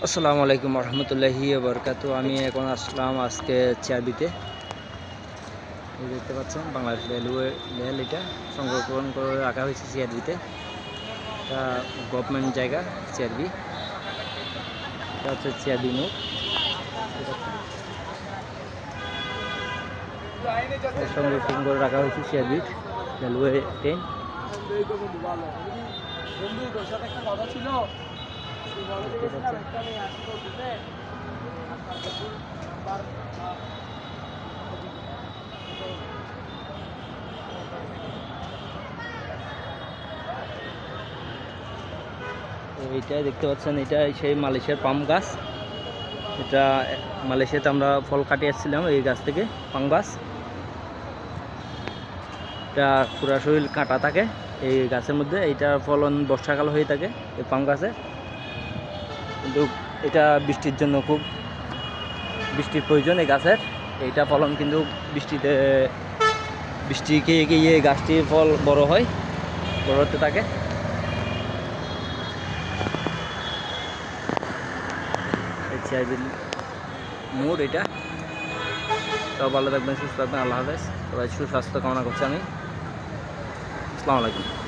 আসসালামু আলাইকুম রহমতুল্লাহি বরকাতু। আমি এখন আসলাম আজকে চেয়ারবিতে। দেখতে পাচ্ছেন বাংলাদেশ রেলওয়ে রেল এটা সংরক্ষণ করে রাখা হয়েছে চেয়ারবিতে। এটা গভর্নমেন্ট জায়গা চেয়ারবি। এটা হচ্ছে চেয়ারবি মোড়। সংরক্ষণ করে রাখা হয়েছে চেয়ারবি রেলওয়ে ট্রেন। এইটাই দেখতে পাচ্ছেন, এটা সেই মালয়েশিয়ার পাম গাছ। এটা মালয়েশিয়াতে আমরা ফল কাটিয়ে আসছিলাম এই গাছ থেকে, পাম গাছ। এটা পুরা শরীর কাঁটা থাকে এই গাছের মধ্যে। এইটার ফলন বর্ষাকাল হয়ে থাকে এই পাম গাছে, কিন্তু এটা বৃষ্টির জন্য খুব বৃষ্টির প্রয়োজন এই গাছের। এইটা ফলন কিন্তু বৃষ্টি খেয়ে গিয়ে গাছটির ফল বড় হয়, বড় হতে থাকে। মোড় এটা। সব ভালো থাকবেন, সুস্থ থাকবেন। আল্লাহ হাফেজ। সবাই সুস্বাস্থ্য কামনা করছি আমি। আসসালামু আলাইকুম।